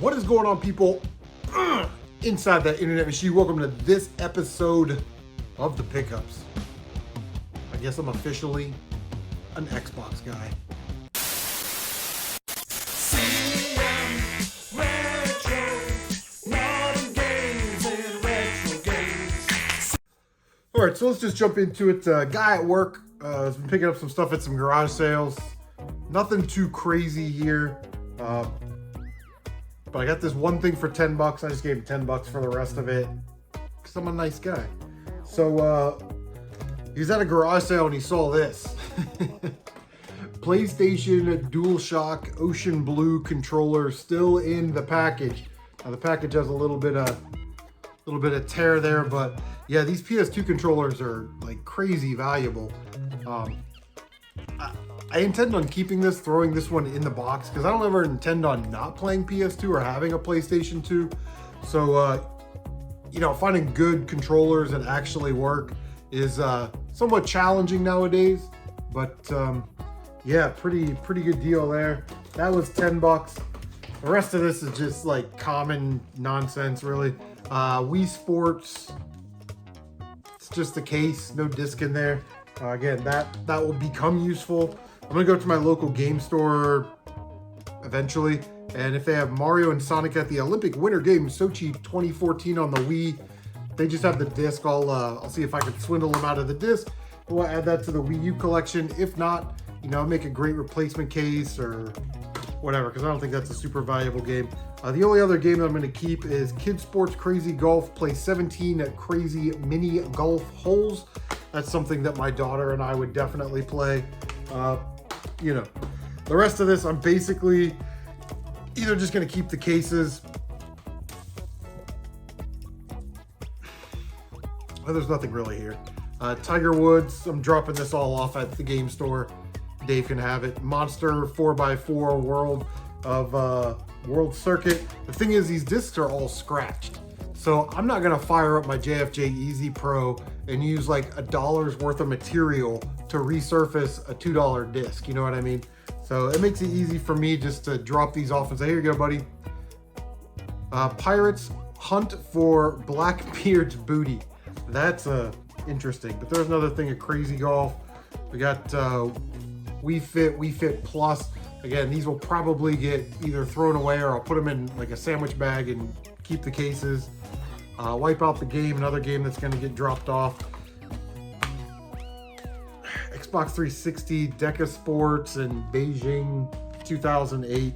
What is going on, people? Inside that internet machine, welcome to this episode of the Pickups. I guess I'm officially an Xbox guy. All right, so let's just jump into it. Guy at work has been picking up some stuff at some garage sales. Nothing too crazy here. But I got this one thing for 10 bucks. I just gave him 10 bucks for the rest of it because I'm a nice guy. So he was at a garage sale and he saw this. PlayStation DualShock Ocean Blue controller still in the package. Now the package has a little bit of tear there, but yeah, these PS2 controllers are like crazy valuable. I intend on keeping this, throwing this one in the box, because I don't ever intend on not playing PS2 or having a PlayStation 2. So, you know, finding good controllers that actually work is somewhat challenging nowadays. But yeah, pretty good deal there. That was 10 bucks. The rest of this is just like common nonsense, really. Wii Sports, it's just a case, no disc in there. Again, that will become useful. I'm gonna go to my local game store eventually, and if they have Mario and Sonic at the Olympic Winter Games Sochi 2014 on the Wii, they just have the disc. I'll see if I can swindle them out of the disc. We'll add that to the Wii U collection. If not, you know, make a great replacement case or whatever, because I don't think that's a super valuable game. The only other game that I'm going to keep is Kid Sports Crazy Golf. Play 17 crazy mini golf holes. That's something that my daughter and I would definitely play. You know, the rest of this, I'm basically either just going to keep the cases. Well, there's nothing really here. Tiger Woods, I'm dropping this all off at the game store. Dave can have it. Monster 4x4 World Circuit. The thing is, these discs are all scratched. So I'm not gonna fire up my JFJ Easy Pro and use like $1's worth of material to resurface a $2 disc. You know what I mean? So it makes it easy for me just to drop these off and say, here you go, buddy. Pirates Hunt for Blackbeard's Booty. That's interesting. But there's another thing of Crazy Golf. We got Wii Fit Plus. Again, these will probably get either thrown away or I'll put them in like a sandwich bag and keep the cases. Wipe Out the Game, another game that's going to get dropped off. Xbox 360, Deca Sports, and Beijing 2008.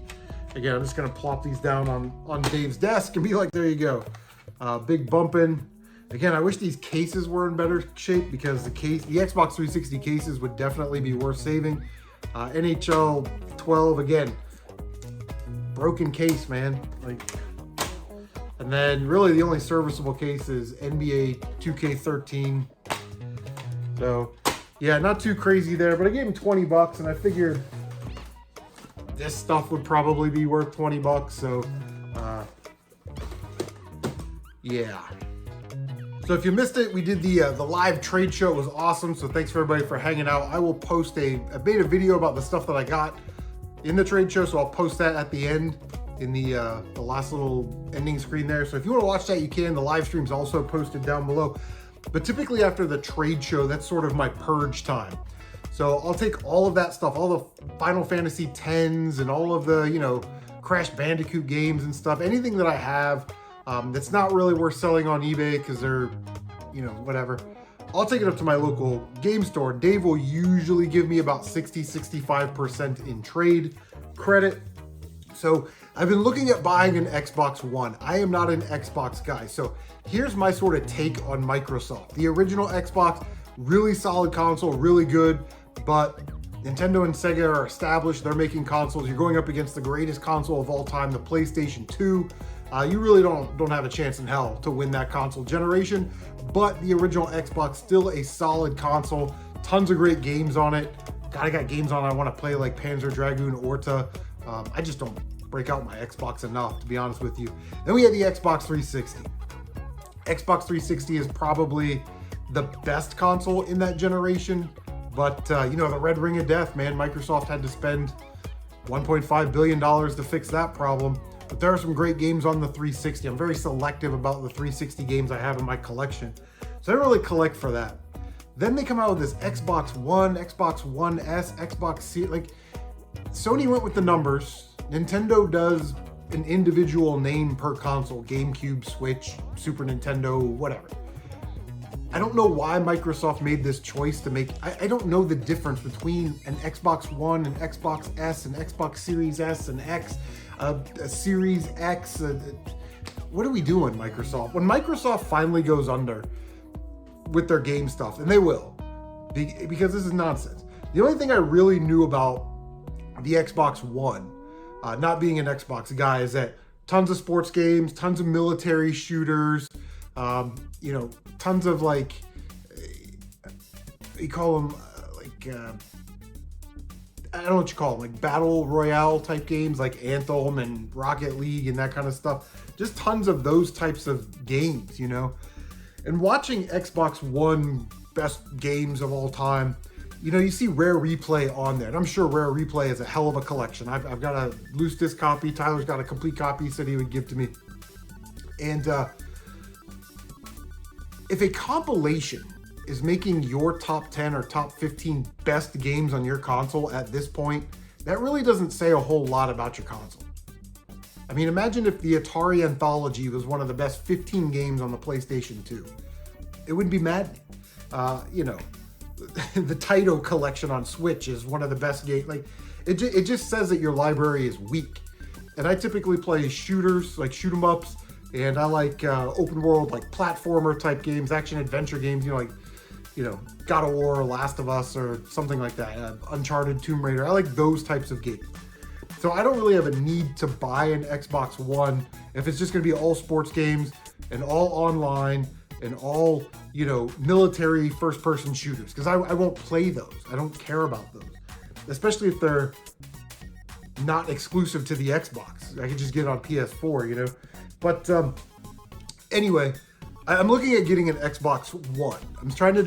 Again, I'm just going to plop these down on Dave's desk and be like, there you go. Big bumpin'. Again, I wish these cases were in better shape because the Xbox 360 cases would definitely be worth saving. NHL 12, again, broken case, man. Like, and then really the only serviceable case is NBA 2K13. So yeah, not too crazy there, but I gave him 20 bucks and I figured this stuff would probably be worth 20 bucks. So yeah. So if you missed it, we did the live trade show. It was awesome. So thanks for everybody for hanging out. I will post I made a video about the stuff that I got in the trade show. So I'll post that at the end in the last little ending screen there. So if you want to watch that, you can. The live stream's also posted down below. But typically after the trade show, that's sort of my purge time. So I'll take all of that stuff, all the Final Fantasy X's and all of the, you know, Crash Bandicoot games and stuff, anything that I have that's not really worth selling on eBay because they're, you know, whatever. I'll take it up to my local game store. Dave will usually give me about 60-65% in trade credit. So I've been looking at buying an Xbox One. I am not an Xbox guy. So here's my sort of take on Microsoft. The original Xbox, really solid console, really good, but Nintendo and Sega are established. They're making consoles. You're going up against the greatest console of all time, the PlayStation 2. You really don't have a chance in hell to win that console generation, but the original Xbox, still a solid console. Tons of great games on it. God, I got games on I want to play like Panzer Dragoon Orta. I just don't break out my Xbox enough, to be honest with you. Then we had the Xbox 360. Xbox 360 is probably the best console in that generation, but you know, the red ring of death, man. Microsoft had to spend $1.5 billion to fix that problem. But there are some great games on the 360. I'm very selective about the 360 games I have in my collection. So I don't really collect for that. Then they come out with this Xbox One, Xbox One S, Xbox Series. Like, Sony went with the numbers. Nintendo does an individual name per console. GameCube, Switch, Super Nintendo, whatever. I don't know why Microsoft made this choice to make, I don't know the difference between an Xbox One, an Xbox S, an Xbox Series S, and X, a Series X. What are we doing, Microsoft? When Microsoft finally goes under with their game stuff, and they will, because this is nonsense. The only thing I really knew about the Xbox One, not being an Xbox guy, is that tons of sports games, tons of military shooters, you know, tons of like, you call them I don't know what you call them, like battle royale type games like Anthem and Rocket League and that kind of stuff. Just tons of those types of games, you know. And watching Xbox One best games of all time, you know, you see Rare Replay on there. And I'm sure Rare Replay is a hell of a collection. I've got a loose disc copy. Tyler's got a complete copy he said he would give to me. And if a compilation is making your top 10 or top 15 best games on your console at this point, that really doesn't say a whole lot about your console. I mean, imagine if the Atari Anthology was one of the best 15 games on the PlayStation 2. It would be maddening. You know, the Taito collection on Switch is one of the best games. Like, it just says that your library is weak. And I typically play shooters, like shoot 'em ups, and I like open world, like platformer type games, action adventure games, you know, like, you know, God of War, Last of Us, or something like that, Uncharted, Tomb Raider. I like those types of games. So I don't really have a need to buy an Xbox One if it's just going to be all sports games and all online and all, you know, military first-person shooters, because I won't play those. I don't care about those, especially if they're not exclusive to the Xbox. I could just get it on PS4, you know. But anyway, I'm looking at getting an Xbox One. I'm trying to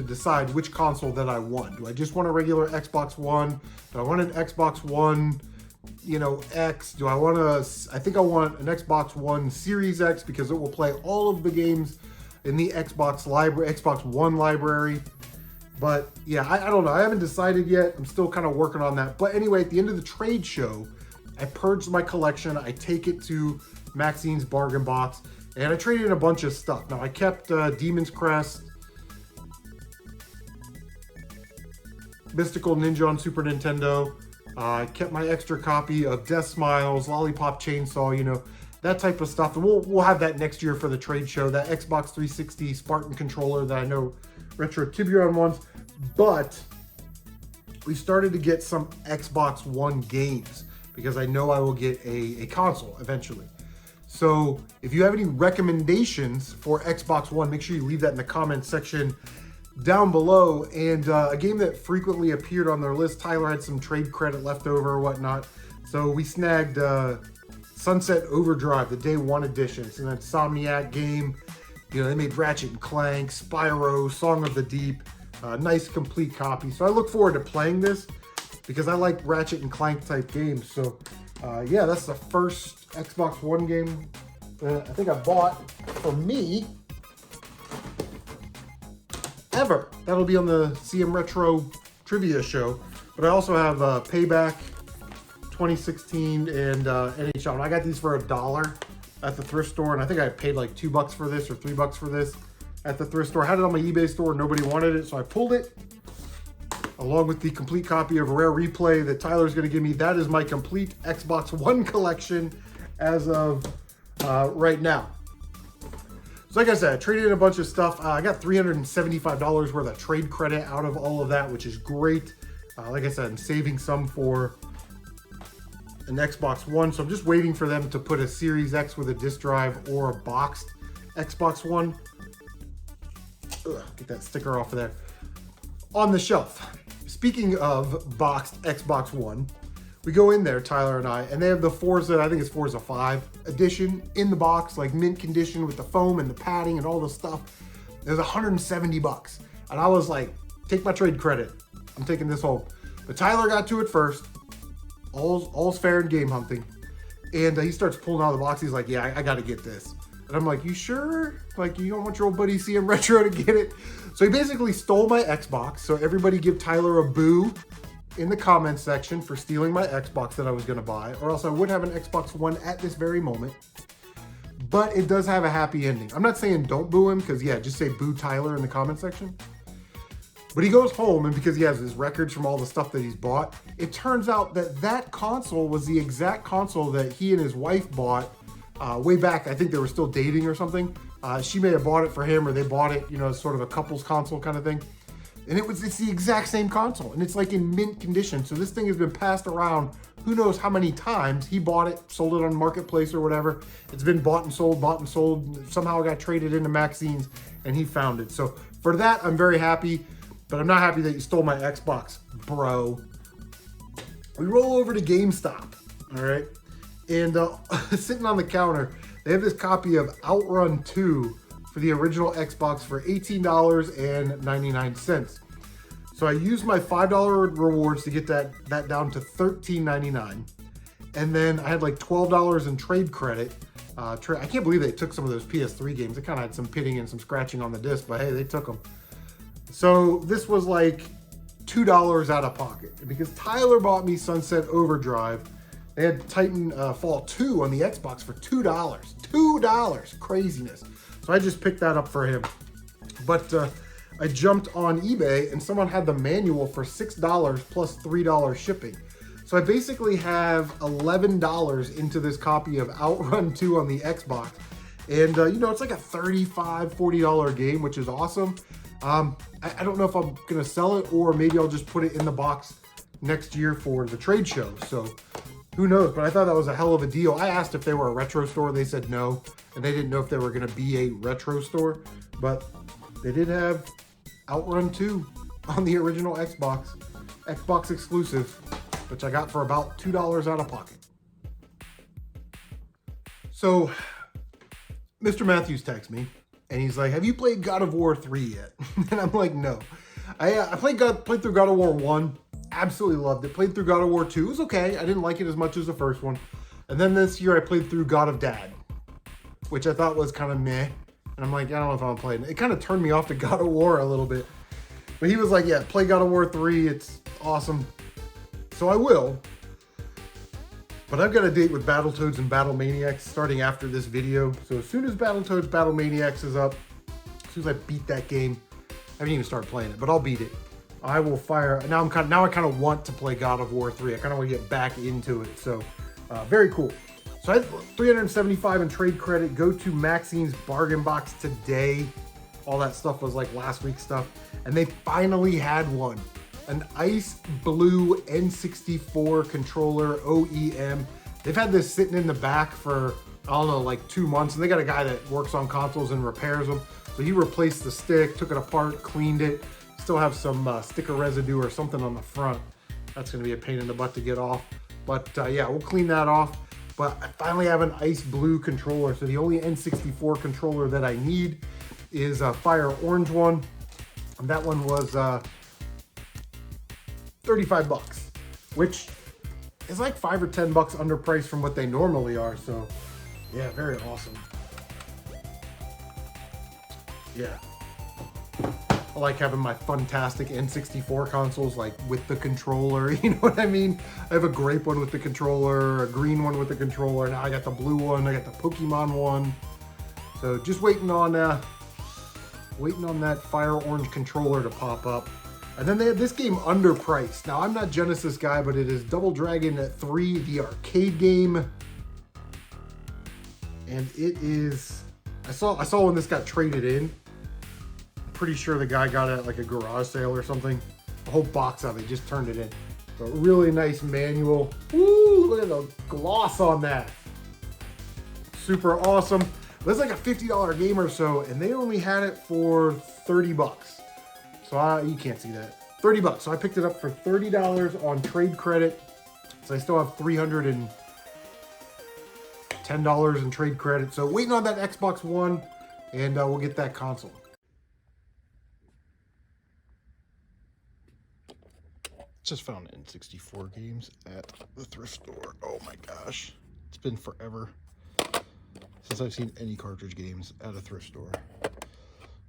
decide which console that I want. Do I just want a regular Xbox One? Do I want an Xbox One, you know, X? Do I want I think I want an Xbox One Series X because it will play all of the games in the Xbox One library. But yeah, I don't know. I haven't decided yet. I'm still kind of working on that. But anyway, at the end of the trade show, I purged my collection. I take it to Maxine's bargain box. And I traded in a bunch of stuff. Now, I kept Demon's Crest, Mystical Ninja on Super Nintendo. I kept my extra copy of Death Smiles, Lollipop Chainsaw, you know, that type of stuff. And we'll have that next year for the trade show, that Xbox 360 Spartan controller that I know Retro Tiburon wants. But we started to get some Xbox One games because I know I will get a console eventually. So if you have any recommendations for Xbox One, make sure you leave that in the comments section down below. And a game that frequently appeared on their list, Tyler had some trade credit left over or whatnot. So we snagged Sunset Overdrive, the Day 1 edition. It's an Insomniac game. You know, they made Ratchet and Clank, Spyro, Song of the Deep, nice complete copy. So I look forward to playing this because I like Ratchet and Clank type games. So yeah, that's the first Xbox One game I think I bought for me ever. That'll be on the CM Retro Trivia show. But I also have Payback 2016 and NHL. And I got these for $1 at the thrift store, and I think I paid like $2 for this or $3 for this at the thrift store. I had it on my eBay store, nobody wanted it, so I pulled it along with the complete copy of Rare Replay that Tyler's going to give me. That is my complete Xbox One collection as of right now. So like I said, I traded in a bunch of stuff. I got $375 worth of trade credit out of all of that, which is great. Like I said, I'm saving some for an Xbox One, so I'm just waiting for them to put a Series X with a disc drive or a boxed Xbox One. Ugh, get that sticker off of there. On the shelf. Speaking of boxed Xbox One, we go in there, Tyler and I, and they have the Forza, I think it's Forza 5 edition in the box, like mint condition with the foam and the padding and all the stuff. It was $170. And I was like, take my trade credit. I'm taking this home. But Tyler got to it first. All's fair in game hunting. And he starts pulling out of the box. He's like, yeah, I got to get this. And I'm like, you sure? Like, you don't want your old buddy CM Retro to get it? So he basically stole my Xbox. So everybody give Tyler a boo in the comments section for stealing my Xbox that I was going to buy, or else I would have an Xbox One at this very moment. But it does have a happy ending. I'm not saying don't boo him, because yeah, just say boo Tyler in the comment section. But he goes home, and because he has his records from all the stuff that he's bought, it turns out that that console was the exact console that he and his wife bought way back. I think they were still dating or something. She may have bought it for him, or they bought it, you know, as sort of a couple's console kind of thing. And it's the exact same console, and it's like in mint condition. So this thing has been passed around who knows how many times. He bought it, sold it on Marketplace or whatever. It's been bought and sold, somehow it got traded into Maxine's, and he found it. So for that, I'm very happy, but I'm not happy that you stole my Xbox, bro. We roll over to GameStop, all right? And sitting on the counter, they have this copy of Outrun 2 for the original Xbox for $18.99. So I used my $5 rewards to get that down to $13.99. And then I had like $12 in trade credit. I can't believe they took some of those PS3 games. They kind of had some pitting and some scratching on the disc, but hey, they took them. So this was like $2 out of pocket. And because Tyler bought me Sunset Overdrive, they had Titanfall 2 on the Xbox for $2. $2, craziness. So I just picked that up for him. But I jumped on eBay and someone had the manual for $6 plus $3 shipping. So I basically have $11 into this copy of Outrun 2 on the Xbox. And you know, it's like a $35, $40 game, which is awesome. I don't know if I'm gonna sell it, or maybe I'll just put it in the box next year for the trade show. So who knows, but I thought that was a hell of a deal. I asked if they were a retro store. They said no, and they didn't know if they were gonna be a retro store, but they did have Outrun 2 on the original Xbox exclusive, which I got for about $2 out of pocket. So Mr. Matthews texts me, and he's like, have you played God of War 3 yet? And I'm like, no. I played through God of War 1, absolutely loved it. Played through God of War 2, it was okay. I didn't like it as much as the first one. And then this year I played through God of Dad, which I thought was kind of meh. And I'm like, I don't know if I'm playing it. It kind of turned me off to God of War a little bit. But he was like, yeah, play God of War 3, it's awesome. So I will. But I've got a date with Battletoads and Battle Maniacs starting after this video. So as soon as Battletoads Battle Maniacs is up, as soon as I beat that game, I haven't even started playing it, but I'll beat it. I will fire. Now I kind of want to play God of War 3. I kind of want to get back into it. So very cool. So I had $375 in trade credit. Go to Maxine's bargain box today. All that stuff was like last week's stuff. And they finally had one. An ice blue N64 controller OEM. They've had this sitting in the back for, I don't know, like 2 months. And they got a guy that works on consoles and repairs them. So he replaced the stick, took it apart, cleaned it. Still have some sticker residue or something on the front. That's gonna be a pain in the butt to get off. But yeah, we'll clean that off. But I finally have an ice blue controller. So the only N64 controller that I need is a fire orange one. And that one was 35 bucks, which is like 5 or 10 bucks underpriced from what they normally are. So yeah, very awesome. Yeah. I like having my fantastic N64 consoles like with the controller, you know what I mean? I have a grape one with the controller, a green one with the controller. Now I got the blue one, I got the Pokemon one. So just waiting on that fire orange controller to pop up. And then they have this game underpriced. Now I'm not Genesis guy, but it is Double Dragon 3, the arcade game. And it is, I saw when this got traded in. Pretty sure the guy got it at like a garage sale or something. A whole box of it, just turned it in. So really nice manual. Woo, look at the gloss on that. Super awesome. That's like a $50 game or so, and they only had it for 30 bucks. So you can't see that. 30 bucks. So I picked it up for $30 on trade credit. So I still have $310 in trade credit. So waiting on that Xbox One, and we'll get that console. Just found N64 games at the thrift store. Oh my gosh. It's been forever since I've seen any cartridge games at a thrift store. I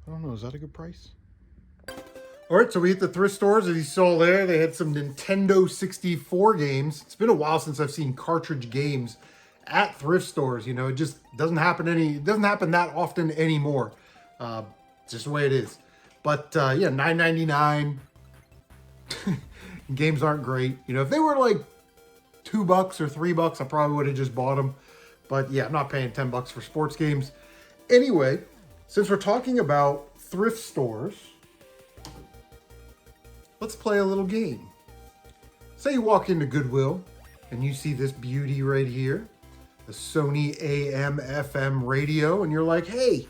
don't know, is that a good price? All right, so we hit the thrift stores, as you saw there. They had some Nintendo 64 games. It's been a while since I've seen cartridge games at thrift stores. You know, it just doesn't happen that often anymore. Just the way it is. But yeah, $9.99. Games aren't great. You know, if they were like $2 or $3, I probably would have just bought them. But yeah, I'm not paying $10 for sports games. Anyway, since we're talking about thrift stores, let's play a little game. Say you walk into Goodwill and you see this beauty right here, the Sony AM/FM radio, and you're like, hey,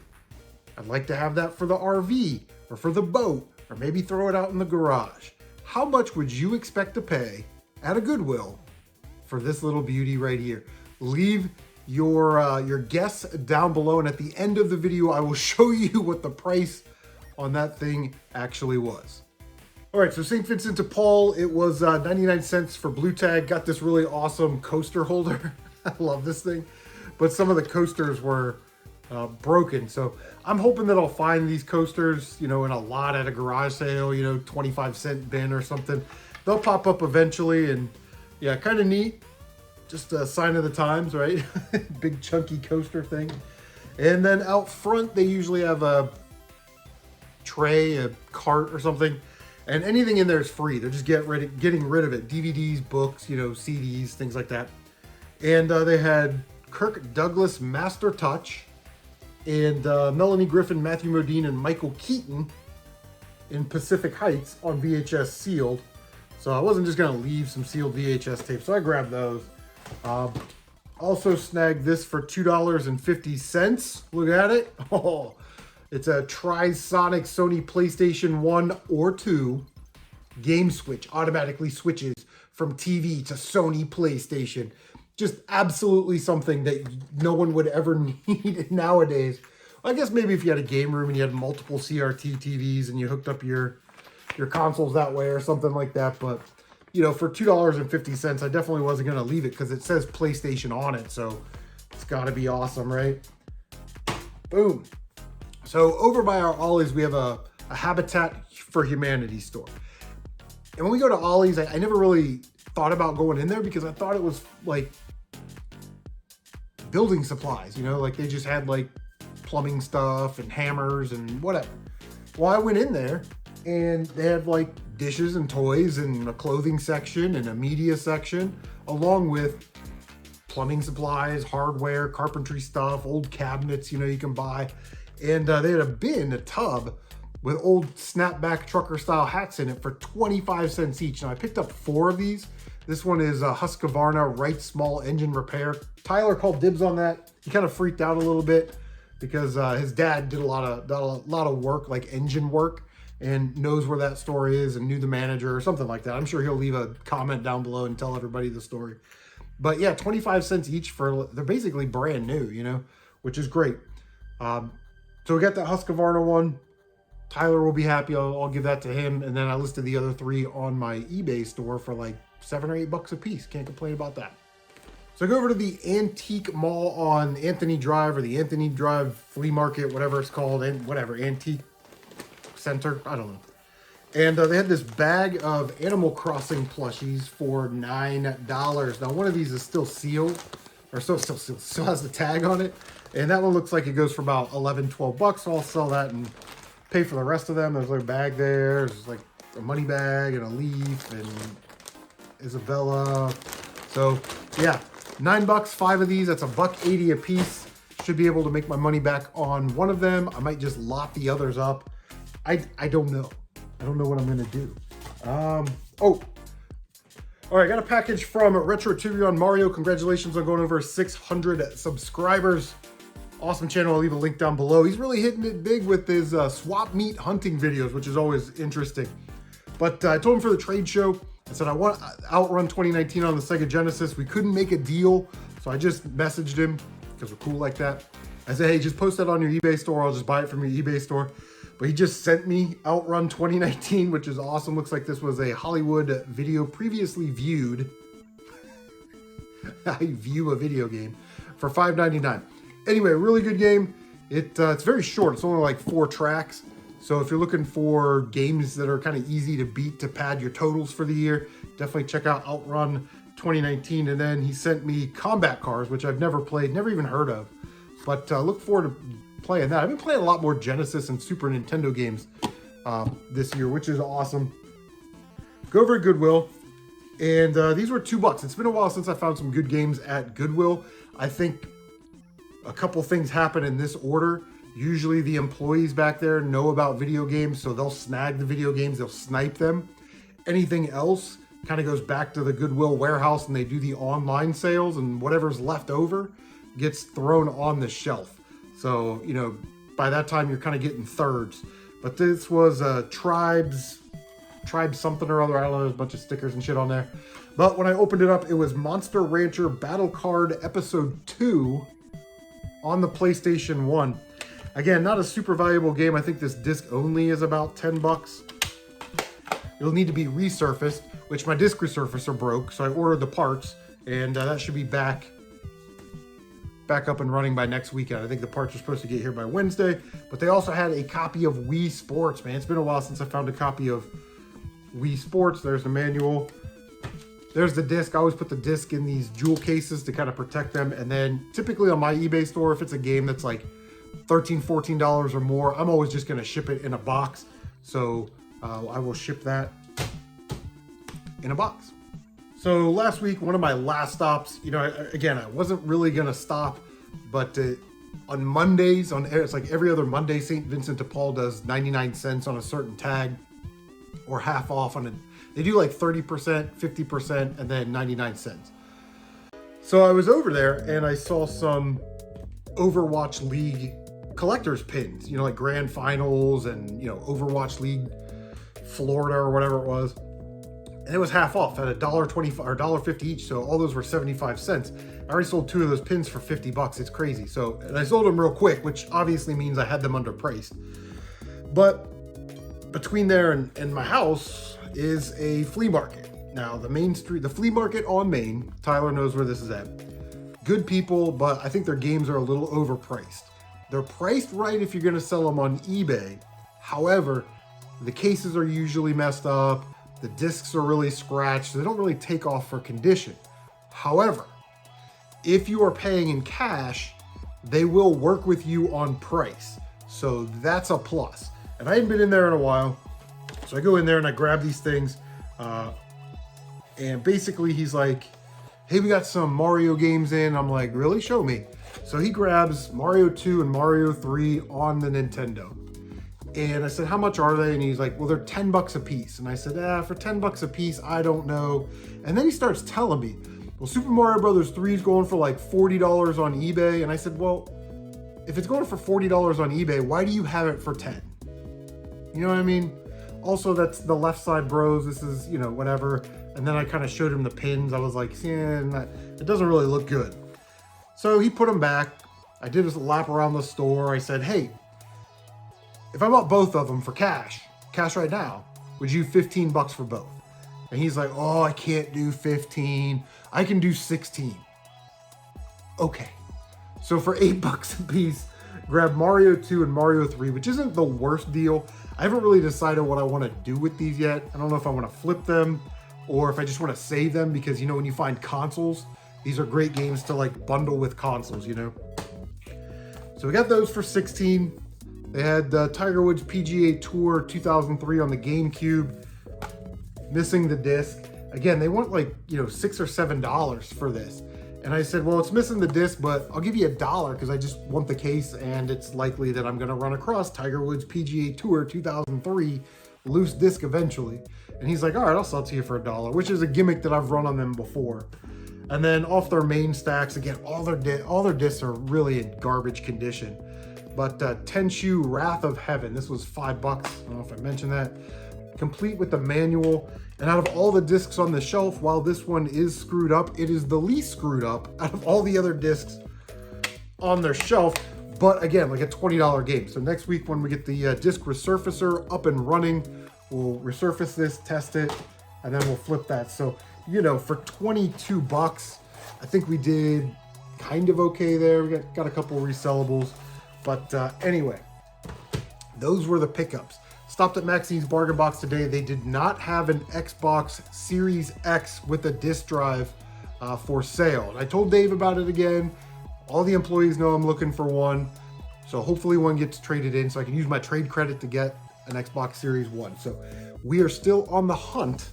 I'd like to have that for the RV or for the boat, or maybe throw it out in the garage. How much would you expect to pay at a Goodwill for this little beauty right here? Leave your guess down below, and at the end of the video, I will show you what the price on that thing actually was. All right, so St. Vincent de Paul, it was 99 cents for blue tag. Got this really awesome coaster holder. I love this thing, but some of the coasters were broken. So I'm hoping that I'll find these coasters, you know, in a lot at a garage sale, you know, 25-cent bin or something. They'll pop up eventually, and yeah, kind of neat. Just a sign of the times, right? Big chunky coaster thing. And then out front, they usually have a tray, a cart or something. And anything in there is free. They're just getting rid of it. DVDs, books, you know, CDs, things like that. And they had Kirk Douglas Master Touch, and Melanie Griffin, Matthew Modine, and Michael Keaton in Pacific Heights on VHS sealed. So I wasn't just gonna leave some sealed VHS tapes, so I grabbed those. Also snagged this for $2.50. Look at it. Oh, it's a Trisonic Sony PlayStation 1 or 2 game switch. Automatically switches from TV to Sony PlayStation. Just absolutely something that no one would ever need nowadays. I guess maybe if you had a game room and you had multiple CRT TVs and you hooked up your consoles that way or something like that. But, you know, for $2.50, I definitely wasn't going to leave it because it says PlayStation on it. So it's got to be awesome, right? Boom. So over by our Ollie's, we have a Habitat for Humanity store. And when we go to Ollie's, I never really thought about going in there because I thought it was like building supplies, you know, like they just had like plumbing stuff and hammers and whatever. Well, I went in there and they had like dishes and toys and a clothing section and a media section, along with plumbing supplies, hardware, carpentry stuff, old cabinets, you know, you can buy. And they had a tub with old snapback trucker style hats in it for 25 cents each. Now I picked up 4 of these. This one is Husqvarna Wright Small Engine Repair. Tyler called dibs on that. He kind of freaked out a little bit because his dad did a lot of work, like engine work, and knows where that store is and knew the manager or something like that. I'm sure he'll leave a comment down below and tell everybody the story. But yeah, 25 cents each they're basically brand new, you know, which is great. So we got that Husqvarna one. Tyler will be happy. I'll give that to him. And then I listed the other 3 on my eBay store for like $7 or $8 a piece. Can't complain about that. So I go over to the Antique Mall on Anthony Drive, or the Anthony Drive Flea Market, whatever it's called, and whatever, Antique Center, I don't know. And they had this bag of Animal Crossing plushies for $9. Now one of these is still sealed, or still has the tag on it. And that one looks like it goes for about $11, $12. So I'll sell that and pay for the rest of them. There's like a bag there. There's like a money bag and a leaf and Isabella. So yeah, $9, 5 of these. That's $1.80 a piece. Should be able to make my money back on one of them. I might just lot the others up. I don't know. I don't know what I'm gonna do. Oh. All right, I got a package from Retro Tiburon. Mario, congratulations on going over 600 subscribers. Awesome channel. I'll leave a link down below. He's really hitting it big with his swap meet hunting videos, which is always interesting. But I told him for the trade show, I said I want Outrun 2019 on the Sega Genesis. We couldn't make a deal, so I just messaged him because we're cool like that. I said, hey, just post that on your eBay store. I'll just buy it from your eBay store. But he just sent me Outrun 2019, which is awesome. Looks like this was a Hollywood video previously viewed. I view a video game for $5.99. Anyway, really good game. It's very short. It's only like 4 tracks. So if you're looking for games that are kind of easy to beat to pad your totals for the year, definitely check out Outrun 2019. And then he sent me Combat Cars, which I've never played, never even heard of. But look forward to playing that. I've been playing a lot more Genesis and Super Nintendo games this year, which is awesome. Go over to Goodwill. And these were $2. It's been a while since I found some good games at Goodwill. I think a couple things happen in this order. Usually the employees back there know about video games, so they'll snag the video games, they'll snipe them. Anything else kind of goes back to the Goodwill warehouse, and they do the online sales, and whatever's left over gets thrown on the shelf. So, you know, by that time you're kind of getting thirds. But this was Tribe something or other. I don't know, there's a bunch of stickers and shit on there. But when I opened it up, it was Monster Rancher Battle Card Episode 2 on the PlayStation 1. Again, not a super valuable game. I think this disc only is about $10. It'll need to be resurfaced, which my disc resurfacer broke, so I ordered the parts, and that should be back up and running by next weekend. I think the parts are supposed to get here by Wednesday, but they also had a copy of Wii Sports, man. It's been a while since I found a copy of Wii Sports. There's the manual. There's the disc. I always put the disc in these jewel cases to kind of protect them, and then typically on my eBay store, if it's a game that's like $13, $14 or more, I'm always just going to ship it in a box. So I will ship that in a box. So last week, one of my last stops, you know, again, I wasn't really going to stop, but on Mondays, it's like every other Monday, St. Vincent de Paul does 99 cents on a certain tag, or half off on it. They do like 30%, 50%, and then 99 cents. So I was over there and I saw some Overwatch League collector's pins, you know, like grand finals and, you know, Overwatch League Florida or whatever it was. And it was half off at $1.25 or $1.50 each. So all those were 75 cents. I already sold 2 of those pins for $50. It's crazy. So, and I sold them real quick, which obviously means I had them underpriced. But between there and my house is a flea market. Now the main street, the flea market on Main, Tyler knows where this is at. Good people, but I think their games are a little overpriced. They're priced right if you're gonna sell them on eBay. However, the cases are usually messed up. The discs are really scratched. So they don't really take off for condition. However, if you are paying in cash, they will work with you on price. So that's a plus. And I hadn't been in there in a while. So I go in there and I grab these things. And basically he's like, hey, we got some Mario games in. I'm like, really? Show me. So he grabs Mario 2 and Mario 3 on the Nintendo. And I said, how much are they? And he's like, well, they're $10 a piece. And I said, for $10 a piece, I don't know. And then he starts telling me, well, Super Mario Brothers 3 is going for like $40 on eBay. And I said, well, if it's going for $40 on eBay, why do you have it for 10? You know what I mean? Also, that's the Left Side Bros. This is, you know, whatever. And then I kind of showed him the pins. I was like, yeah, it doesn't really look good. So he put them back. I did a lap around the store. I said, hey, if I bought both of them for cash right now, would you $15 for both? And he's like, oh, I can't do 15. I can do 16. Okay. So for $8 a piece, grab Mario 2 and Mario 3, which isn't the worst deal. I haven't really decided what I want to do with these yet. I don't know if I want to flip them or if I just want to save them, because, you know, when you find consoles, these are great games to like bundle with consoles, you know? So we got those for 16. They had Tiger Woods PGA Tour 2003 on the GameCube, missing the disc. Again, they want like, you know, $6 or $7 for this. And I said, well, it's missing the disc, but I'll give you $1 because I just want the case, and it's likely that I'm going to run across Tiger Woods PGA Tour 2003 loose disc eventually. And he's like, all right, I'll sell it to you for $1, which is a gimmick that I've run on them before. And then off their main stacks, again, all their discs are really in garbage condition. But Tenchu Wrath of Heaven, this was $5. I don't know if I mentioned that. Complete with the manual. And out of all the discs on the shelf, while this one is screwed up, it is the least screwed up out of all the other discs on their shelf. But again, like a $20 game. So next week when we get the disc resurfacer up and running, we'll resurface this, test it, and then we'll flip that. So, you know, for $22, I think we did kind of okay there. We got a couple resellables. But anyway, those were the pickups. Stopped at Maxine's Bargain Box today. They did not have an Xbox Series X with a disc drive for sale. And I told Dave about it again. All the employees know I'm looking for one. So hopefully one gets traded in so I can use my trade credit to get an Xbox Series One. So we are still on the hunt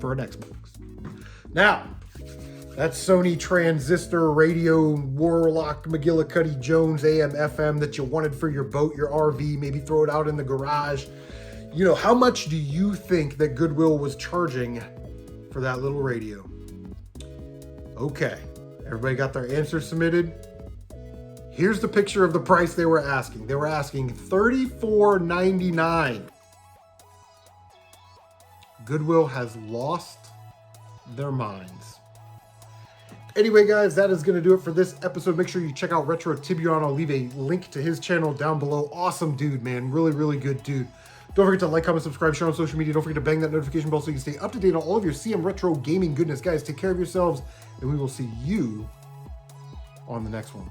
for an Xbox. Now, that Sony transistor radio Warlock McGillicuddy Jones AM FM that you wanted for your boat, your RV, maybe throw it out in the garage. You know, how much do you think that Goodwill was charging for that little radio? Okay, everybody got their answers submitted? Here's the picture of the price they were asking. They were asking $34.99. Goodwill has lost their minds. Anyway, guys, that is going to do it for this episode. Make sure you check out Retro Tiburon. I'll leave a link to his channel down below. Awesome dude, man. Really, really good dude. Don't forget to like, comment, subscribe, share on social media. Don't forget to bang that notification bell so you can stay up to date on all of your CM Retro gaming goodness. Guys, take care of yourselves, and we will see you on the next one.